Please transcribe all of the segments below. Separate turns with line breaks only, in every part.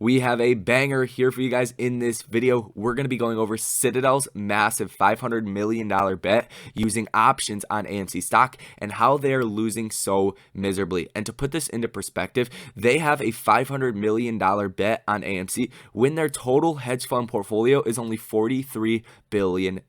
We have a banger here for you guys in this video. We're going to be going over Citadel's massive $500 million bet using options on AMC stock and how they're losing so miserably. And to put this into perspective, they have a $500 million bet on AMC when their total hedge fund portfolio is only $43 billion,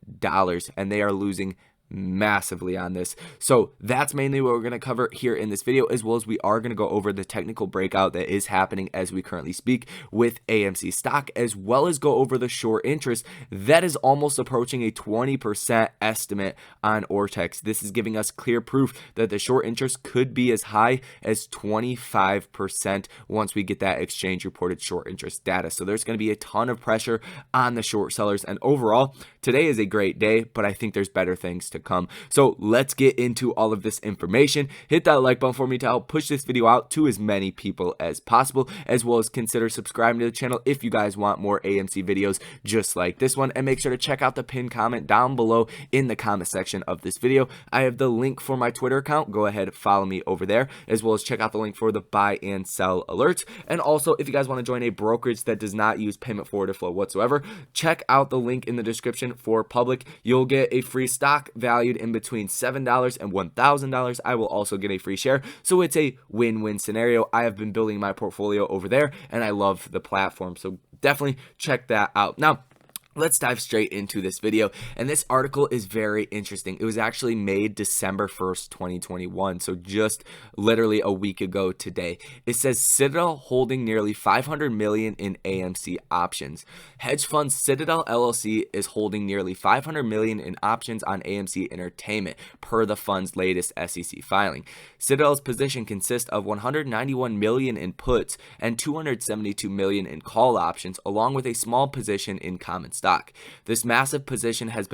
and they are losing massively on this. So that's mainly what we're going to cover here in this video, as well as we are going to go over the technical breakout that is happening as we currently speak with AMC stock, as well as go over the short interest that is almost approaching a 20% estimate on Ortex. This is giving us clear proof that the short interest could be as high as 25% once we get that exchange reported short interest data. So there's going to be a ton of pressure on the short sellers, and overall today is a great day, but I think there's better things to come. So let's get into all of this information. Hit that like button for me to help push this video out to as many people as possible, as well as consider subscribing to the channel if you guys want more AMC videos just like this one, and make sure to check out the pinned comment down below in the comment section of this video. I have the link for my Twitter account. Go ahead, follow me over there, as well as check out the link for the buy and sell alerts. And also, if you guys want to join a brokerage that does not use payment for order flow whatsoever, check out the link in the description for public. You'll get a free stock valued in between $7 and $1,000. I will also get a free share, so it's a win-win scenario. I have been building my portfolio over there, and I love the platform, so definitely check that out. Now, let's dive straight into this video, and this article is very interesting. It was actually made December 1st, 2021, so just literally a week ago today. It says Citadel holding nearly $500 million in AMC options. Hedge fund Citadel LLC is holding nearly $500 million in options on AMC Entertainment, per the fund's latest SEC filing. Citadel's position consists of $191 million in puts and $272 million in call options, along with a small position in common stock. This massive position has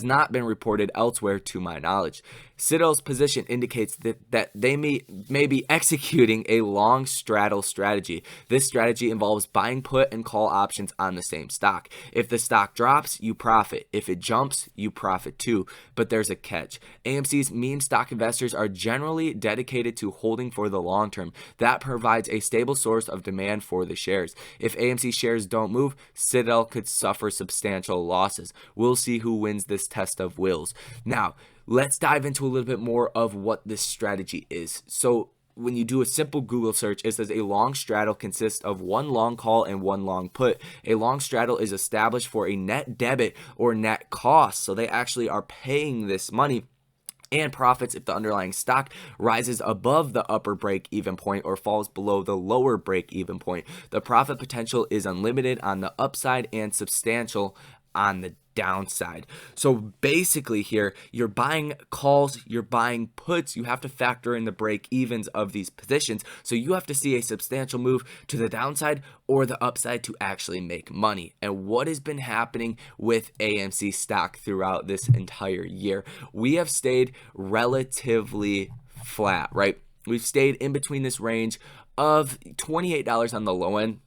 not been reported elsewhere to my knowledge. Citadel's position indicates that they may be executing a long straddle strategy. This strategy involves buying put and call options on the same stock. If the stock drops, you profit. If it jumps, you profit too. But there's a catch. AMC's meme stock investors are generally dedicated to holding for the long term. That provides a stable source of demand for the shares. If AMC shares don't move, Citadel could suffer substantial losses. We'll see who wins this test of wills. Now, let's dive into a little bit more of what this strategy is. So when you do a simple Google search, it says a long straddle consists of one long call and one long put. A long straddle is established for a net debit or net cost. So they actually are paying this money and profits if the underlying stock rises above the upper break-even point or falls below the lower break-even point. The profit potential is unlimited on the upside and substantial on the downside. So basically here, you're buying calls, you're buying puts, you have to factor in the break evens of these positions. So you have to see a substantial move to the downside or the upside to actually make money. And what has been happening with AMC stock throughout this entire year? We have stayed relatively flat, right? We've stayed in between this range of $28 on the low end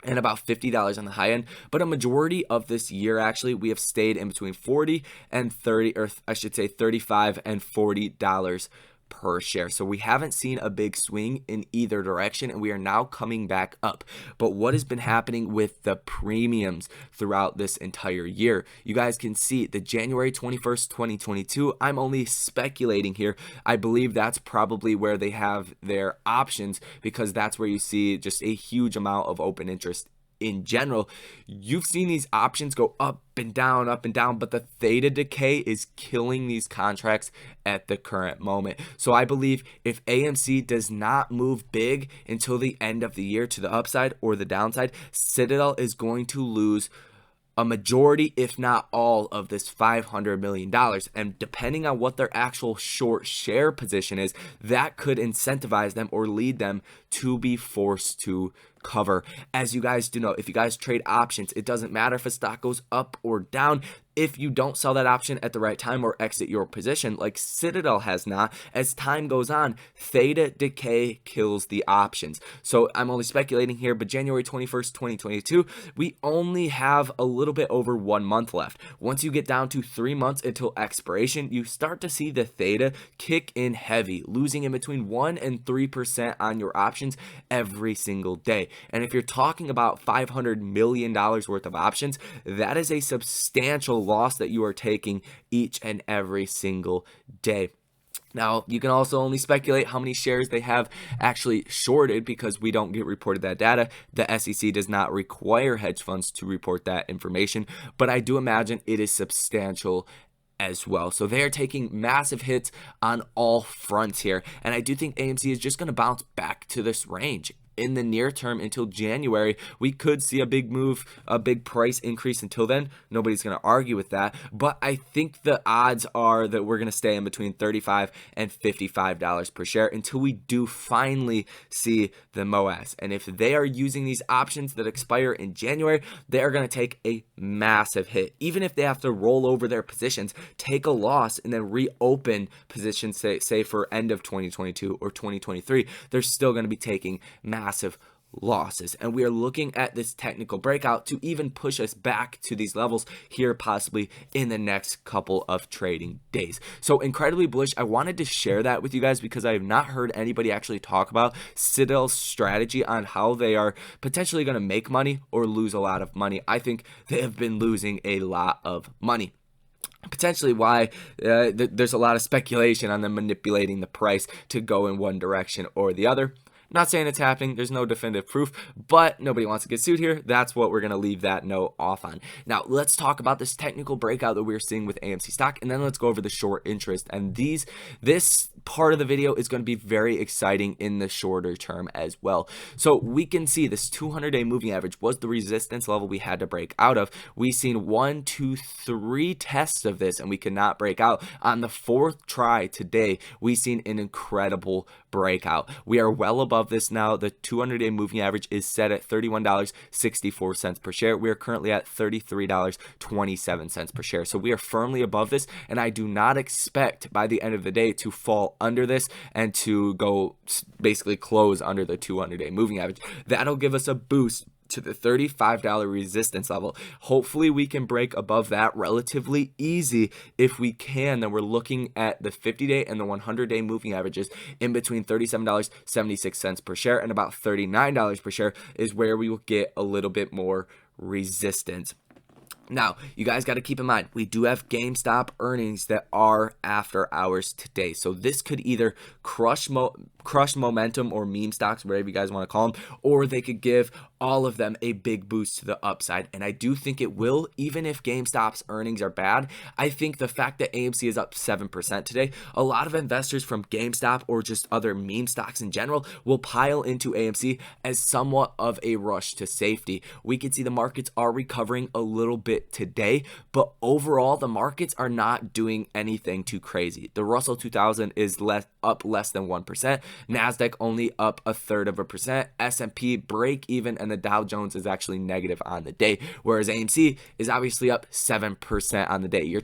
and about $50 on the high end, but a majority of this year, actually, we have stayed in between $40 and $30, or I should say $35 and $40 per share. So we haven't seen a big swing in either direction, and we are now coming back up. But what has been happening with the premiums throughout this entire year? You guys can see the January 21st, 2022, I'm only speculating here. I believe that's probably where they have their options, because that's where you see just a huge amount of open interest in general. You've seen these options go up and down, but the theta decay is killing these contracts at the current moment. So I believe if AMC does not move big until the end of the year to the upside or the downside, Citadel is going to lose a majority, if not all, of this $500 million. And depending on what their actual short share position is, that could incentivize them or lead them to be forced to cover. As you guys do know, if you guys trade options, it doesn't matter if a stock goes up or down. If you don't sell that option at the right time or exit your position, like Citadel has not, as time goes on, theta decay kills the options. So I'm only speculating here, but January 21st, 2022, we only have a little bit over 1 month left. Once you get down to 3 months until expiration, you start to see the theta kick in heavy, losing in between 1 and 3% on your options options every single day. And if you're talking about $500 million worth of options, that is a substantial loss that you are taking each and every single day. Now, you can also only speculate how many shares they have actually shorted because we don't get reported that data. The SEC does not require hedge funds to report that information, but I do imagine it is substantial as well. So they are taking massive hits on all fronts here, and I do think AMC is just going to bounce back to this range. In the near term until January, we could see a big move, a big price increase. Until then, nobody's going to argue with that. But I think the odds are that we're going to stay in between $35 and $55 per share until we do finally see the MOAS. And if they are using these options that expire in January, they are going to take a massive hit. Even if they have to roll over their positions, take a loss, and then reopen positions, say for end of 2022 or 2023, they're still going to be taking massive losses. And we are looking at this technical breakout to even push us back to these levels here, possibly in the next couple of trading days. So incredibly bullish. I wanted to share that with you guys because I have not heard anybody actually talk about Citadel's strategy on how they are potentially going to make money or lose a lot of money. I think they have been losing a lot of money. Potentially why there's a lot of speculation on them manipulating the price to go in one direction or the other. Not saying it's happening. There's no definitive proof, but nobody wants to get sued here. That's what we're going to leave that note off on. Now, let's talk about this technical breakout that we're seeing with AMC stock, and then let's go over the short interest. And this part of the video is going to be very exciting in the shorter term as well. So we can see this 200-day moving average was the resistance level we had to break out of. We've seen 1, 2, 3 tests of this, and we could not break out. On the 4th try today, we've seen an incredible breakout. We are well above this now. The 200-day moving average is set at $31.64 per share. We are currently at $33.27 per share. So we are firmly above this, and I do not expect by the end of the day to fall under this and to go basically close under the 200-day moving average. That'll give us a boost to the $35 resistance level. Hopefully we can break above that relatively easy. If we can, then we're looking at the 50-day and the 100-day moving averages in between $37.76 per share and about $39 per share is where we will get a little bit more resistance. Now, you guys got to keep in mind, we do have GameStop earnings that are after hours today. So this could either crush momentum or meme stocks, whatever you guys want to call them, or they could give all of them a big boost to the upside. And I do think it will, even if GameStop's earnings are bad. I think the fact that AMC is up 7% today, a lot of investors from GameStop or just other meme stocks in general will pile into AMC as somewhat of a rush to safety. We can see the markets are recovering a little bit today, but overall the markets are not doing anything too crazy. The Russell 2000 is up less than 1%. NASDAQ only up 1/3%. S&P break even, and the Dow Jones is actually negative on the day, whereas AMC is obviously up 7% on the day. You're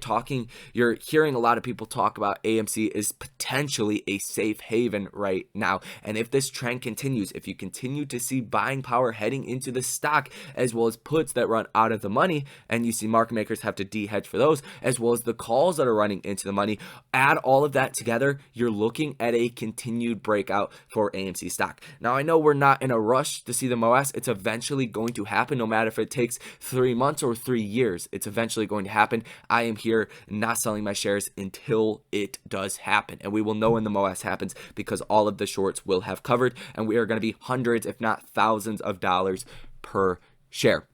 hearing a lot of people talk about AMC is potentially a safe haven right now. And if this trend continues, if you continue to see buying power heading into the stock, as well as puts that run out of the money, and you see market makers have to de-hedge for those, as well as the calls that are running into the money, add all of that together, you're looking at a continued breakout for AMC stock. Now, I know we're not in a rush to see the MOAS. It's eventually going to happen, no matter if it takes 3 months or 3 years. It's eventually going to happen. I am here not selling my shares until it does happen, and we will know when the MOAS happens because all of the shorts will have covered, and we are going to be hundreds, if not thousands of dollars per share.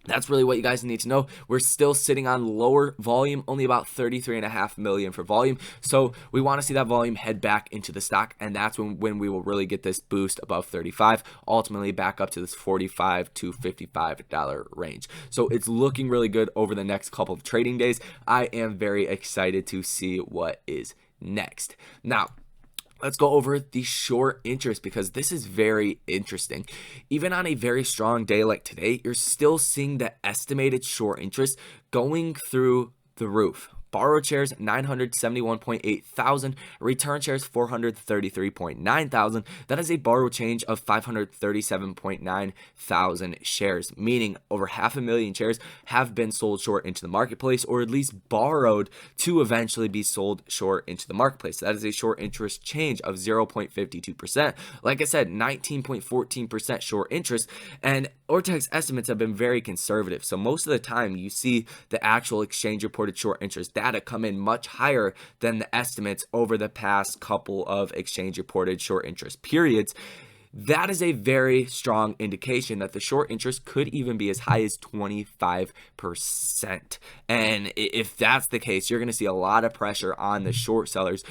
That's really what you guys need to know. We're still sitting on lower volume, only about 33.5 million for volume. So we want to see that volume head back into the stock, and that's when we will really get this boost above 35, ultimately back up to this $45 to $55 range. So it's looking really good over the next couple of trading days. I am very excited to see what is next. Now, let's go over the short interest because this is very interesting. Even on a very strong day like today, you're still seeing the estimated short interest going through the roof. Borrowed shares 971.8 thousand, return shares 433.9 thousand. That is a borrowed change of 537.9 thousand shares, meaning over 500,000 shares have been sold short into the marketplace, or at least borrowed to eventually be sold short into the marketplace. That is a short interest change of 0.52%. Like I said, 19.14% short interest, and Ortex's estimates have been very conservative. So most of the time you see the actual exchange reported short interest data come in much higher than the estimates over the past couple of exchange reported short interest periods. That is a very strong indication that the short interest could even be as high as 25%. And if that's the case, you're going to see a lot of pressure on the short sellers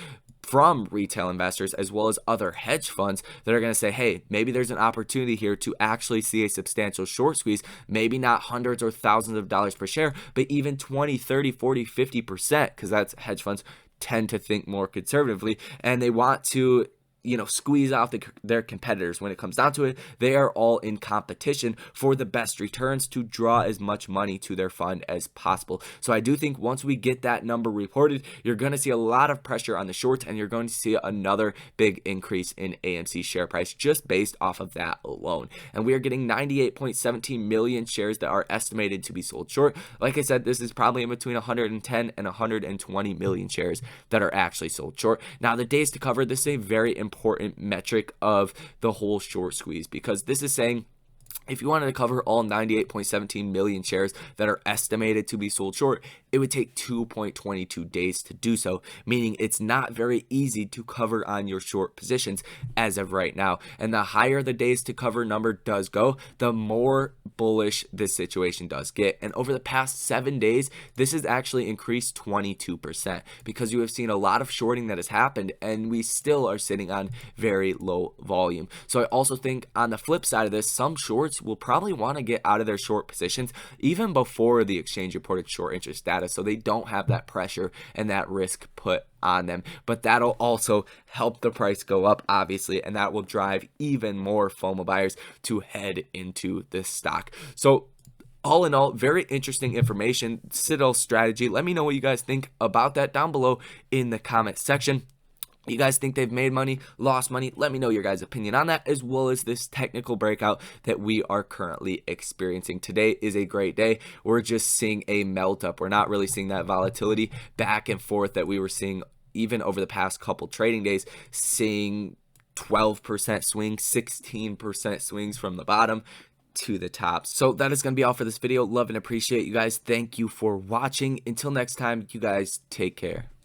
from retail investors as well as other hedge funds that are going to say, hey, maybe there's an opportunity here to actually see a substantial short squeeze, maybe not hundreds or thousands of dollars per share, but even 20, 30, 40, 50%, because that's hedge funds tend to think more conservatively, and they want to squeeze out their competitors. When it comes down to it, they are all in competition for the best returns to draw as much money to their fund as possible. So I do think once we get that number reported, you're going to see a lot of pressure on the shorts, and you're going to see another big increase in AMC share price just based off of that alone. And we are getting 98.17 million shares that are estimated to be sold short. Like I said, this is probably in between 110 and 120 million shares that are actually sold short. Now, the days to cover, this is a very important metric of the whole short squeeze, because this is saying if you wanted to cover all 98.17 million shares that are estimated to be sold short, it would take 2.22 days to do so, meaning it's not very easy to cover on your short positions as of right now. And the higher the days to cover number does go, the more bullish this situation does get. And over the past 7 days, this has actually increased 22%, because you have seen a lot of shorting that has happened, and we still are sitting on very low volume. So I also think on the flip side of this, some shorts will probably want to get out of their short positions even before the exchange reported short interest data, so they don't have that pressure and that risk put on them. But that'll also help the price go up, obviously, and that will drive even more FOMO buyers to head into this stock. So all in all, very interesting information, Citadel's strategy. Let me know what you guys think about that down below in the comment section. You guys think they've made money, lost money? Let me know your guys' opinion on that, as well as this technical breakout that we are currently experiencing. Today is a great day. We're just seeing a melt up. We're not really seeing that volatility back and forth that we were seeing even over the past couple trading days, seeing 12% swings, 16% swings from the bottom to the top. So that is going to be all for this video. Love and appreciate you guys. Thank you for watching. Until next time, you guys take care.